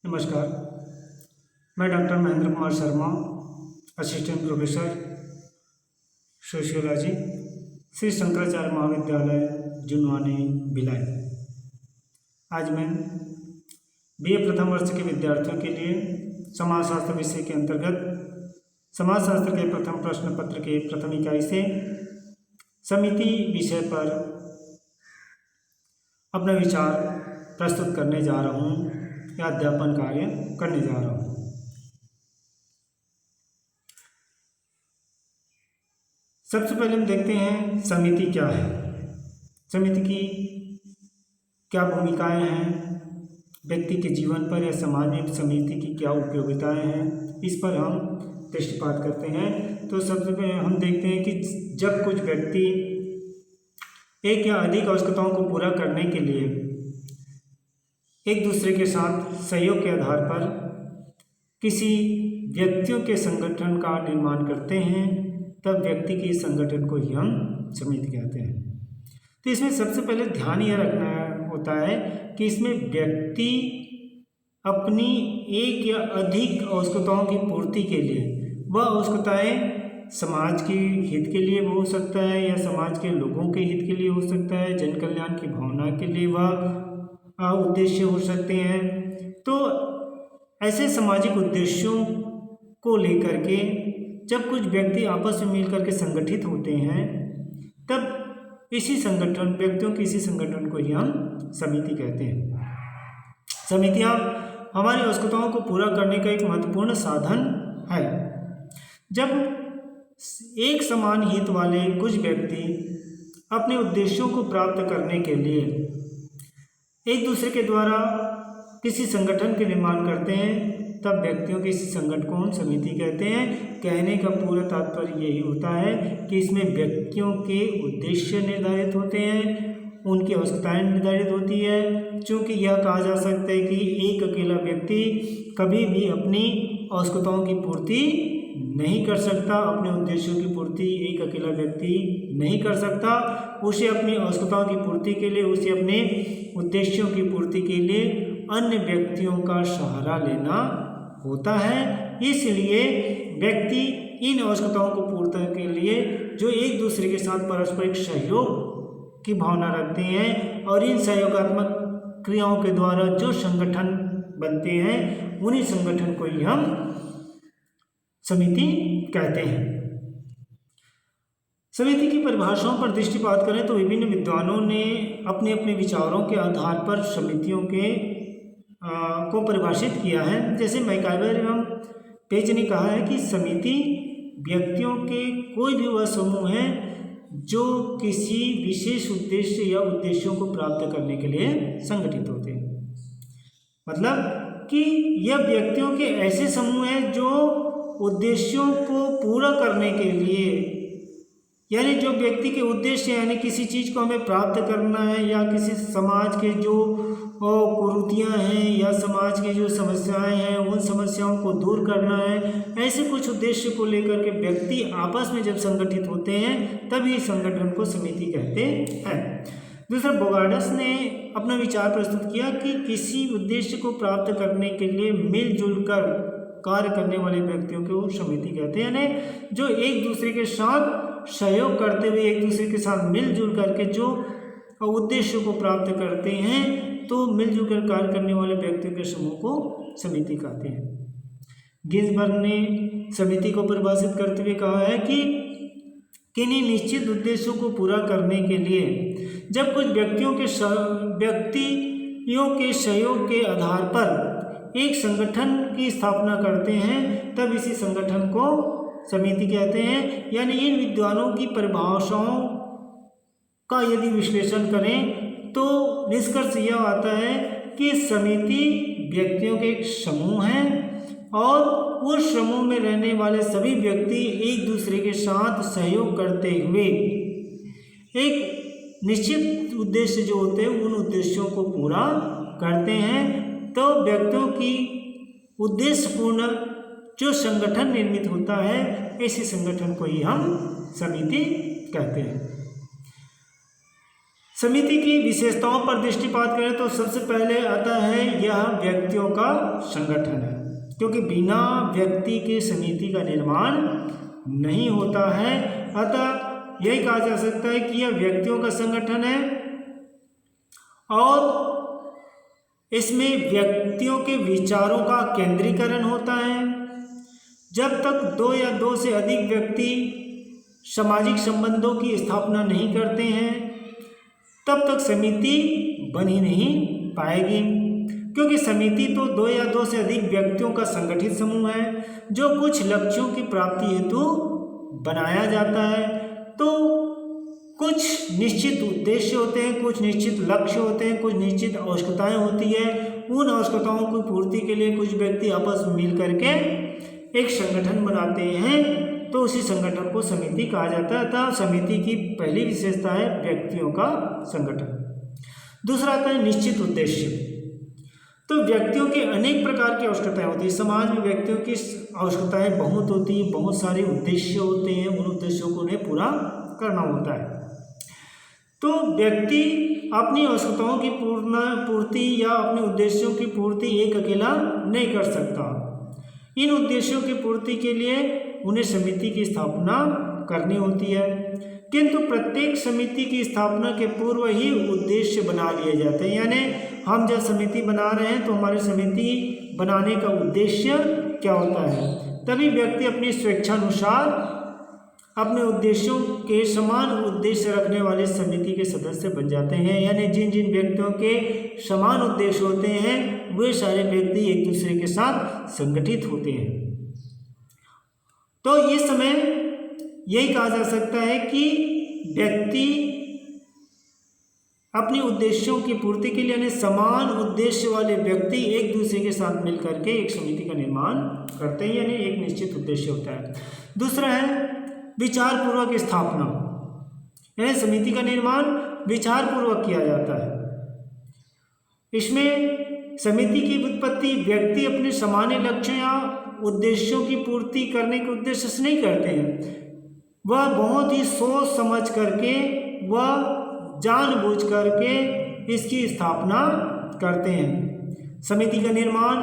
नमस्कार। मैं doctor Mahendra Kumar Sharma, assistant professor sociology, Shri Shankaracharya महाविद्यालय जुनवानी भिलाई। आज मैं बीए प्रथम वर्ष के विद्यार्थियों के लिए समाजशास्त्र विषय के अंतर्गत समाजशास्त्र के प्रथम प्रश्न पत्र के प्रथम इकाई से समिति विषय पर अपना विचार प्रस्तुत करने जा रहा हूँ या अध्यापन कार्य करने जा रहा हूँ। सबसे पहले हम देखते हैं समिति क्या है, समिति की क्या भूमिकाएं हैं, व्यक्ति के जीवन पर या समाज में समिति की क्या उपयोगिताएं हैं, इस पर हम दृष्टिपात करते हैं। तो सबसे पहले हम देखते हैं कि जब कुछ व्यक्ति एक या अधिक आवश्यकताओं को पूरा करने के लिए एक दूसरे के साथ सहयोग के आधार पर किसी व्यक्तियों के संगठन का निर्माण करते हैं, तब व्यक्ति के संगठन को ही हम समिति कहते हैं। तो इसमें सबसे पहले ध्यान यह रखना होता है कि इसमें व्यक्ति अपनी एक या अधिक आवश्यकताओं की पूर्ति के लिए, वह आवश्यकताएं समाज के हित के लिए हो सकता है या समाज के लोगों के हित के लिए हो सकता है, जन कल्याण की भावना के लिए वह उद्देश्य हो सकते हैं। तो ऐसे सामाजिक उद्देश्यों को लेकर के जब कुछ व्यक्ति आपस में मिलकर के संगठित होते हैं, तब इसी संगठन व्यक्तियों के इसी संगठन को ही हम समिति कहते हैं। समितियां हमारी आवश्यकताओं को पूरा करने का एक महत्वपूर्ण साधन है। जब एक समान हित वाले कुछ व्यक्ति अपने उद्देश्यों को प्राप्त करने के लिए एक दूसरे के द्वारा किसी संगठन के निर्माण करते हैं, तब व्यक्तियों के इस संगठन को हम समिति कहते हैं। कहने का पूरा तात्पर्य यही होता है कि इसमें व्यक्तियों के उद्देश्य निर्धारित होते हैं, उनकी आवश्यकताएं निर्धारित होती है। चूँकि यह कहा जा सकता है कि एक अकेला व्यक्ति कभी भी अपनी आवश्यकताओं की पूर्ति नहीं कर सकता, अपने उद्देश्यों की पूर्ति एक अकेला व्यक्ति नहीं कर सकता। उसे अपनी आवश्यकताओं की पूर्ति के लिए, उसे अपने उद्देश्यों की पूर्ति के लिए अन्य व्यक्तियों का सहारा लेना होता है। इसलिए व्यक्ति इन आवश्यकताओं को पूर्ति के लिए जो एक दूसरे के साथ पारस्परिक सहयोग की भावना रखते हैं और इन सहयोगात्मक क्रियाओं के द्वारा जो संगठन बनते हैं, उन्हीं संगठन को ही हम समिति कहते हैं। समिति की परिभाषाओं पर दृष्टिपात करें तो विभिन्न विद्वानों ने अपने अपने विचारों के आधार पर समितियों के को परिभाषित किया है। जैसे मैकाइवर एवं पेज ने कहा है कि समिति व्यक्तियों के कोई भी वह समूह है जो किसी विशेष उद्देश्य या उद्देश्यों को प्राप्त करने के लिए संगठित होते हैं। मतलब कि यह व्यक्तियों के ऐसे समूह हैं जो उद्देश्यों को पूरा करने के लिए, यानी जो व्यक्ति के उद्देश्य यानी किसी चीज़ को हमें प्राप्त करना है या किसी समाज के जो कुरीतियाँ हैं या समाज की जो समस्याएं हैं उन समस्याओं को दूर करना है, ऐसे कुछ उद्देश्य को लेकर के व्यक्ति आपस में जब संगठित होते हैं तभी संगठन को समिति कहते हैं। दूसरा, बोगार्डस ने अपना विचार प्रस्तुत किया कि किसी उद्देश्य को प्राप्त करने के लिए मिलजुल कर कार्य करने वाले व्यक्तियों को समिति कहते हैं, यानी जो एक दूसरे के साथ सहयोग करते हुए एक दूसरे के साथ मिलजुल करके जो उद्देश्यों को प्राप्त करते हैं, तो मिलजुल कर कार्य करने वाले व्यक्तियों के समूह को समिति कहते हैं। गिन्सबर्ग ने समिति को परिभाषित करते हुए कहा है कि किन्हीं निश्चित उद्देश्यों को पूरा करने के लिए जब कुछ व्यक्तियों के सहयोग के आधार पर एक संगठन की स्थापना करते हैं, तब इसी संगठन को समिति कहते हैं। यानी इन विद्वानों की परिभाषाओं का यदि विश्लेषण करें तो निष्कर्ष यह आता है कि समिति व्यक्तियों के एक समूह है और उस समूह में रहने वाले सभी व्यक्ति एक दूसरे के साथ सहयोग करते हुए एक निश्चित उद्देश्य जो होते हैं उन उद्देश्यों को पूरा करते हैं। तो व्यक्तियों की उद्देश्यपूर्ण जो संगठन निर्मित होता है, ऐसे संगठन को ही हम समिति कहते हैं। समिति की विशेषताओं पर दृष्टिपात करें तो सबसे पहले आता है यह व्यक्तियों का संगठन है, क्योंकि बिना व्यक्ति के समिति का निर्माण नहीं होता है। अतः यही कहा जा सकता है कि यह व्यक्तियों का संगठन है और इसमें व्यक्तियों के विचारों का केंद्रीकरण होता है। जब तक दो या दो से अधिक व्यक्ति सामाजिक संबंधों की स्थापना नहीं करते हैं तब तक समिति बन ही नहीं पाएगी, क्योंकि समिति तो दो या दो से अधिक व्यक्तियों का संगठित समूह है जो कुछ लक्ष्यों की प्राप्ति हेतु बनाया जाता है। तो कुछ निश्चित उद्देश्य होते हैं, कुछ निश्चित लक्ष्य होते हैं, कुछ निश्चित आवश्यकताएं होती है। उन आवश्यकताओं की पूर्ति के लिए कुछ व्यक्ति आपस में मिल करके एक संगठन बनाते हैं, तो उसी संगठन को समिति कहा जाता है। अतः समिति की पहली विशेषता है व्यक्तियों का संगठन। दूसरा आता है निश्चित उद्देश्य। तो व्यक्तियों के अनेक प्रकार की आवश्यकताएं होती हैं। समाज में व्यक्तियों की आवश्यकताएं बहुत होती हैं, बहुत सारे उद्देश्य होते हैं, उन उद्देश्यों को उन्हें पूरा करना होता है। तो व्यक्ति अपनी आवश्यकताओं की पूर्ति या अपने उद्देश्यों की पूर्ति एक अकेला नहीं कर सकता। इन उद्देश्यों की पूर्ति के लिए उन्हें समिति की स्थापना करनी होती है, किंतु प्रत्येक समिति की स्थापना के पूर्व ही उद्देश्य बना लिए जाते हैं। यानी हम जब समिति बना रहे हैं तो हमारी समिति बनाने का उद्देश्य क्या होता है, तभी व्यक्ति अपनी स्वेच्छानुसार अपने उद्देश्यों के समान उद्देश्य रखने वाले समिति के सदस्य बन जाते हैं। यानी जिन जिन व्यक्तियों के समान उद्देश्य होते हैं वे सारे व्यक्ति एक दूसरे के साथ संगठित होते हैं। तो इस समय यही कहा जा सकता है कि व्यक्ति अपने उद्देश्यों की पूर्ति के लिए यानी समान उद्देश्य वाले व्यक्ति एक दूसरे के साथ मिलकर के एक समिति का निर्माण करते हैं, यानी एक निश्चित उद्देश्य होता है। दूसरा है विचार पूर्वक स्थापना, यानी समिति का निर्माण विचार पूर्वक किया जाता है। इसमें समिति की उत्पत्ति व्यक्ति अपने सामान्य लक्ष्य या उद्देश्यों की पूर्ति करने के उद्देश्य से नहीं करते हैं, वह बहुत ही सोच समझ करके वह जानबूझ करके इसकी स्थापना करते हैं। समिति का निर्माण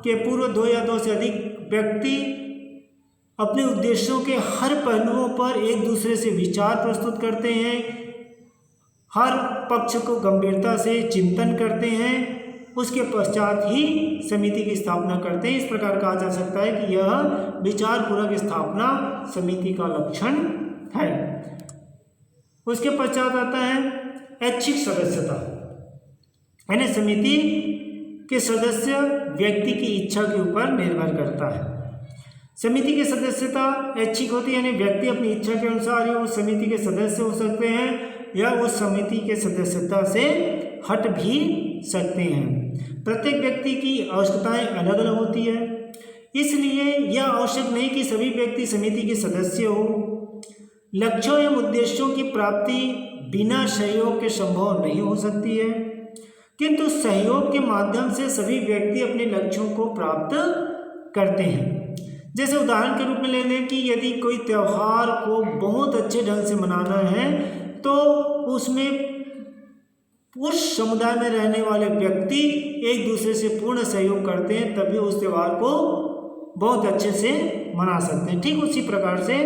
के पूर्व दो या दो से अधिक व्यक्ति अपने उद्देश्यों के हर पहलुओं पर एक दूसरे से विचार प्रस्तुत करते हैं, हर पक्ष को गंभीरता से चिंतन करते हैं, उसके पश्चात ही समिति की स्थापना करते हैं। इस प्रकार कहा जा सकता है कि यह विचारपूर्वक स्थापना समिति का लक्षण है। उसके पश्चात आता है ऐच्छिक सदस्यता, यानी समिति के सदस्य व्यक्ति की इच्छा के ऊपर निर्भर करता है। समिति की सदस्यता ऐच्छिक होती है, यानी व्यक्ति अपनी इच्छा के अनुसार ही उस समिति के सदस्य हो सकते हैं या उस समिति के सदस्यता से हट भी सकते हैं। प्रत्येक व्यक्ति की आवश्यकताएं अलग अलग होती है, इसलिए यह आवश्यक नहीं कि सभी व्यक्ति समिति के सदस्य हो। लक्ष्यों एवं उद्देश्यों की प्राप्ति बिना सहयोग के संभव नहीं हो सकती है, किंतु सहयोग के माध्यम से सभी व्यक्ति अपने लक्ष्यों को प्राप्त करते हैं। जैसे उदाहरण के रूप में ले लें कि यदि कोई त्यौहार को बहुत अच्छे ढंग से मनाना है तो उसमें उस समुदाय में रहने वाले व्यक्ति एक दूसरे से पूर्ण सहयोग करते हैं, तभी उस त्यौहार को बहुत अच्छे से मना सकते हैं। ठीक उसी प्रकार से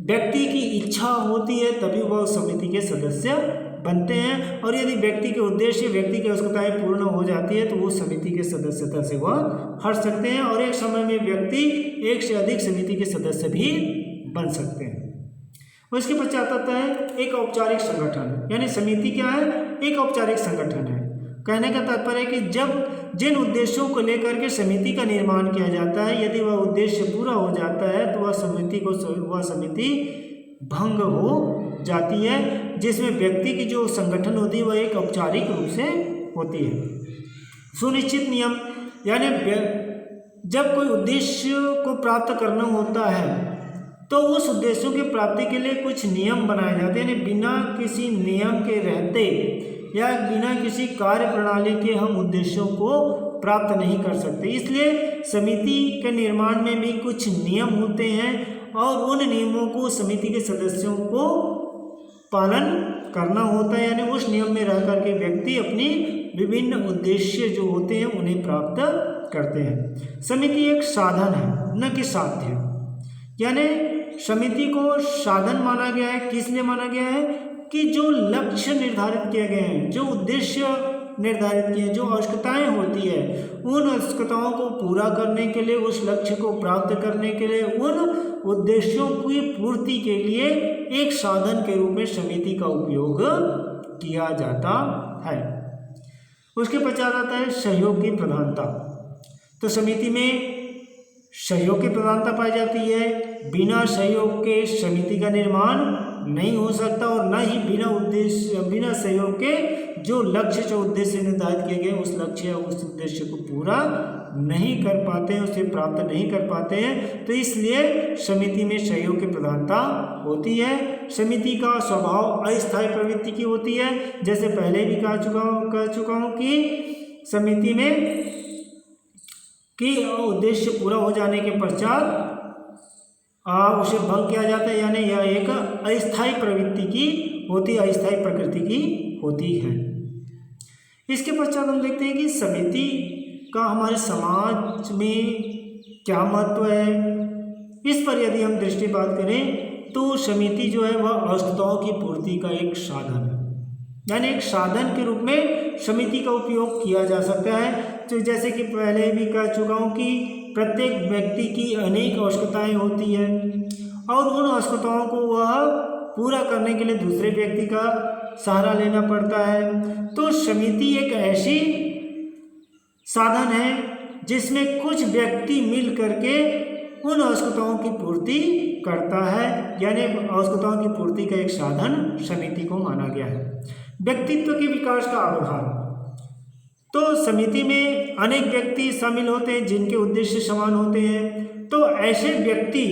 व्यक्ति की इच्छा होती है तभी वह समिति के सदस्य बनते हैं, और यदि व्यक्ति के उद्देश्य व्यक्ति की आवश्यकताएं पूर्ण हो जाती है तो वो समिति के सदस्यता से वह हट सकते हैं, और एक समय में व्यक्ति एक से अधिक समिति के सदस्य भी बन सकते हैं। उसके पश्चात आता है एक औपचारिक संगठन, यानी समिति क्या है, एक औपचारिक संगठन है। कहने का तात्पर्य है कि जब जिन उद्देश्यों को लेकर के समिति का निर्माण किया जाता है, यदि वह उद्देश्य पूरा हो जाता है तो वह समिति भंग हो जाती है, जिसमें व्यक्ति की जो संगठन होती है वह एक औपचारिक रूप से होती है। सुनिश्चित नियम, यानी जब कोई उद्देश्य को प्राप्त करना होता है तो उस उद्देश्यों की प्राप्ति के लिए कुछ नियम बनाए जाते हैं, यानी बिना किसी नियम के रहते या बिना किसी कार्य प्रणाली के हम उद्देश्यों को प्राप्त नहीं कर सकते। इसलिए समिति के निर्माण में भी कुछ नियम होते हैं और उन नियमों को समिति के सदस्यों को पालन करना होता है, यानी उस नियम में रह करके व्यक्ति अपनी विभिन्न उद्देश्य जो होते हैं उन्हें प्राप्त करते हैं। समिति एक साधन है, न कि साध्य। यानी समिति को साधन माना गया है, किस लिए माना गया है कि जो लक्ष्य निर्धारित किए गए हैं, जो उद्देश्य निर्धारित किए, जो आवश्यकताएं होती है, उन आवश्यकताओं को पूरा करने के लिए, उस लक्ष्य को प्राप्त करने के लिए, उन उद्देश्यों की पूर्ति के लिए एक साधन के रूप में समिति का उपयोग किया जाता है। उसके पश्चात आता है सहयोग की प्रधानता। तो समिति में सहयोग की प्रधानता पाई जाती है। बिना सहयोग के समिति का निर्माण नहीं हो सकता और न ही बिना सहयोग के जो लक्ष्य जो उद्देश्य निर्धारित किए गए उस लक्ष्य या उस उद्देश्य को पूरा नहीं कर पाते हैं, उसे प्राप्त नहीं कर पाते हैं। तो इसलिए समिति में सहयोग की प्रधानता होती है। समिति का स्वभाव अस्थायी प्रवृत्ति की होती है। जैसे पहले भी कह चुका हूँ कि समिति में कि उद्देश्य पूरा हो जाने के पश्चात उसे भंग किया जाता है, यानी यह एक अस्थायी प्रवृत्ति की होती है, अस्थायी प्रकृति की होती है। इसके पश्चात हम देखते हैं कि समिति का हमारे समाज में क्या महत्व है। इस पर यदि हम दृष्टिपात करें तो समिति जो है वह आवश्यकताओं की पूर्ति का एक साधन है, यानी एक साधन के रूप में समिति का उपयोग किया जा सकता है। तो जैसे कि पहले भी कह चुका हूँ कि प्रत्येक व्यक्ति की अनेक आवश्यकताएं होती हैं और उन आवश्यकताओं को वह पूरा करने के लिए दूसरे व्यक्ति का सहारा लेना पड़ता है। तो समिति एक ऐसी साधन है जिसमें कुछ व्यक्ति मिल करके उन आवश्यकताओं की पूर्ति करता है, यानी आवश्यकताओं की पूर्ति का एक साधन समिति को माना गया है। व्यक्तित्व के विकास का आधार। तो समिति में अनेक व्यक्ति शामिल होते हैं जिनके उद्देश्य समान होते हैं। तो ऐसे व्यक्ति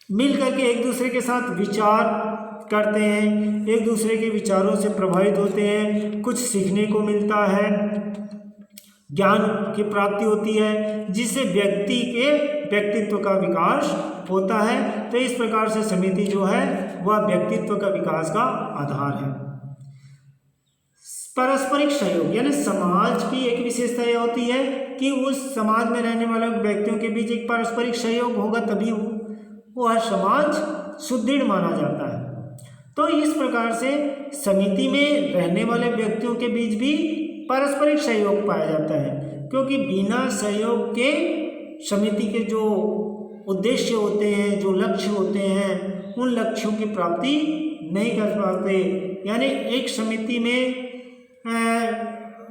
मिल करके एक दूसरे के साथ विचार करते हैं, एक दूसरे के विचारों से प्रभावित होते हैं, कुछ सीखने को मिलता है, ज्ञान की प्राप्ति होती है, जिससे व्यक्ति के व्यक्तित्व का विकास होता है। तो इस प्रकार से समिति जो है वह व्यक्तित्व का विकास का आधार है। पारस्परिक सहयोग, यानी समाज की एक विशेषता यह होती है कि उस समाज में रहने वाले व्यक्तियों के बीच एक पारस्परिक सहयोग होगा, तभी वह समाज सुदृढ़ माना जाता है। तो इस प्रकार से समिति में रहने वाले व्यक्तियों के बीच भी पारस्परिक सहयोग पाया जाता है, क्योंकि बिना सहयोग के समिति के जो उद्देश्य होते हैं, जो लक्ष्य होते हैं, उन लक्ष्यों की प्राप्ति नहीं कर पाते। यानी एक समिति में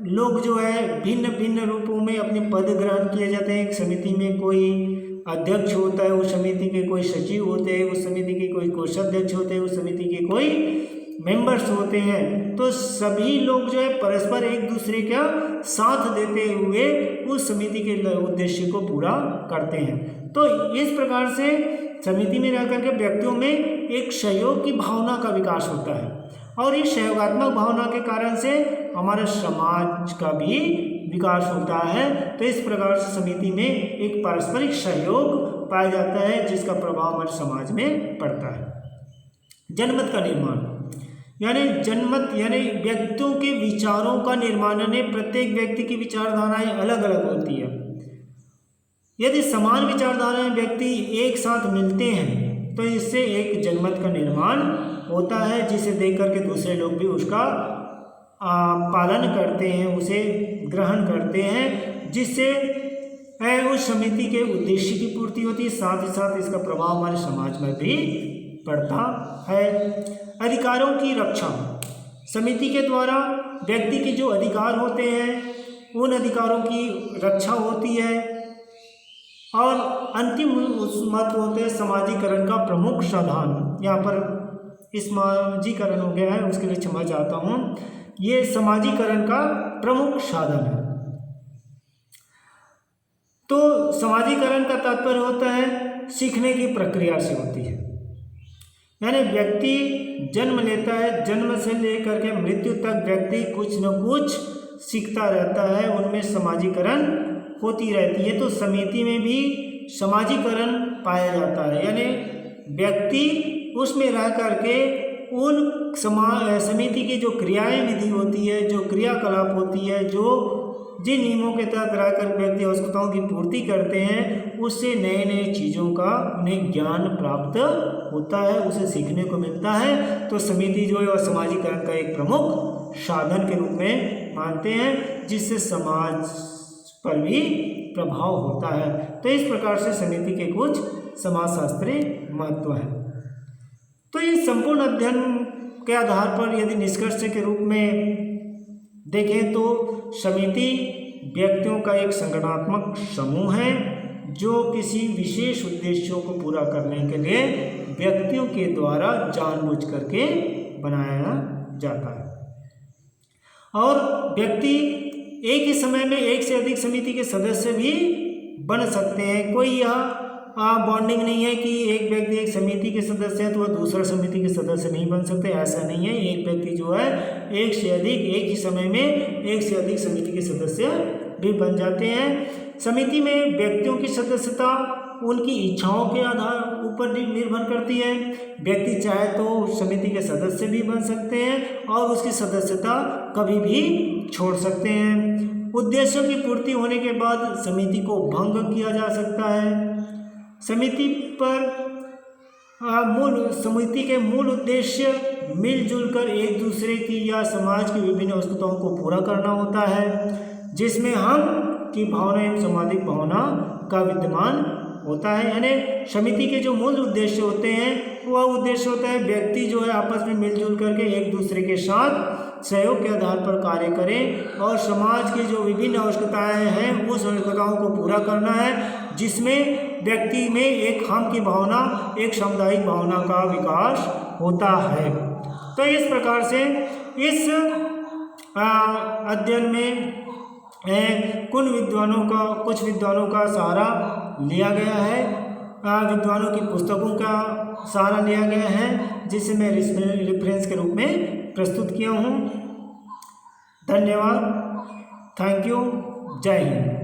लोग जो है भिन्न भिन्न रूपों में अपने पद ग्रहण किए जाते हैं। एक समिति में कोई अध्यक्ष होता है, उस समिति के कोई सचिव होते हैं, उस समिति के कोई कोषाध्यक्ष होते हैं, उस समिति के कोई मेंबर्स होते हैं। तो सभी लोग जो है परस्पर एक दूसरे का साथ देते हुए उस समिति के उद्देश्य को पूरा करते हैं। तो इस प्रकार से समिति में रह करके व्यक्तियों में एक सहयोग की भावना का विकास होता है और इस सहयोगात्मक भावना के कारण से हमारे समाज का भी विकास होता है। तो इस प्रकार से समिति में एक पारस्परिक सहयोग पाया जाता है जिसका प्रभाव हमारे समाज में पड़ता है। जनमत का निर्माण, यानी जनमत यानी व्यक्तियों के विचारों का निर्माण, यानी प्रत्येक व्यक्ति की विचारधाराएं अलग अलग होती है। यदि समान विचारधाराएं व्यक्ति एक साथ मिलते हैं तो इससे एक जनमत का निर्माण होता है, जिसे देख करके दूसरे लोग भी उसका पालन करते हैं, उसे ग्रहण करते हैं, जिससे उस समिति के उद्देश्य की पूर्ति होती है। साथ ही साथ इसका प्रभाव हमारे समाज में भी पड़ता है। अधिकारों की रक्षा, समिति के द्वारा व्यक्ति के जो अधिकार होते हैं उन अधिकारों की रक्षा होती है। और अंतिम महत्व होते हैं समाजीकरण का प्रमुख साधन। यहाँ पर समाजीकरण हो गया है, उसके लिए क्षमा चाहता हूँ। ये समाजीकरण का प्रमुख साधन है। तो समाजीकरण का तात्पर्य होता है सीखने की प्रक्रिया से होती है, यानी व्यक्ति जन्म लेता है, जन्म से लेकर के मृत्यु तक व्यक्ति कुछ न कुछ सीखता रहता है, उनमें समाजीकरण होती रहती है। तो समिति में भी समाजीकरण पाया जाता है, यानी व्यक्ति उसमें रह करके उन समिति की जो क्रियाएं विधि होती है, जो क्रियाकलाप होती है, जो जिन नियमों के तहत रहकर व्यक्ति आवश्यकताओं की पूर्ति करते हैं, उससे नए नए चीज़ों का उन्हें ज्ञान प्राप्त होता है, उसे सीखने को मिलता है। तो समिति जो है वह समाजीकरण का एक प्रमुख साधन के रूप में मानते हैं, जिससे समाज पर भी प्रभाव होता है। तो इस प्रकार से समिति के कुछ समाजशास्त्रीय महत्व है। तो इस संपूर्ण अध्ययन के आधार पर यदि निष्कर्ष के रूप में देखें तो समिति व्यक्तियों का एक संगठनात्मक समूह है, जो किसी विशेष उद्देश्यों को पूरा करने के लिए व्यक्तियों के द्वारा जानबूझ करके बनाया जाता है। और व्यक्ति एक ही समय में एक से अधिक समिति के सदस्य भी बन सकते हैं। कोई यह बॉन्डिंग नहीं है कि एक व्यक्ति एक समिति के सदस्य है तो वह दूसरा समिति के सदस्य नहीं बन सकते, ऐसा नहीं है। एक व्यक्ति जो है एक से अधिक, एक ही समय में एक से अधिक समिति के सदस्य भी बन जाते हैं। समिति में व्यक्तियों की सदस्यता उनकी इच्छाओं के आधार ऊपर निर्भर करती है। व्यक्ति चाहे तो समिति के सदस्य भी बन सकते हैं और उसकी सदस्यता कभी भी छोड़ सकते हैं। उद्देश्यों की पूर्ति होने के बाद समिति को भंग किया जा सकता है। समिति के मूल उद्देश्य मिलजुल कर एक दूसरे की या समाज की विभिन्न आवश्यकताओं को पूरा करना होता है, जिसमें हम की भावना एवं सामाजिक भावना का विद्यमान होता है। यानी समिति के जो मूल उद्देश्य होते हैं वह उद्देश्य होता है व्यक्ति जो है आपस में मिलजुल करके एक दूसरे के साथ सहयोग के आधार पर कार्य करें और समाज की जो विभिन्न आवश्यकताएं हैं उस आवश्यकताओं को पूरा करना है, जिसमें व्यक्ति में एक हम की भावना, एक सामुदायिक भावना का विकास होता है। तो इस प्रकार से इस अध्ययन में कुछ विद्वानों का सहारा लिया गया है, विद्वानों की पुस्तकों का सहारा लिया गया है, जिसे मैं रेफरेंस के रूप में प्रस्तुत किया हूँ। धन्यवाद, थैंक यू, जय हिंद।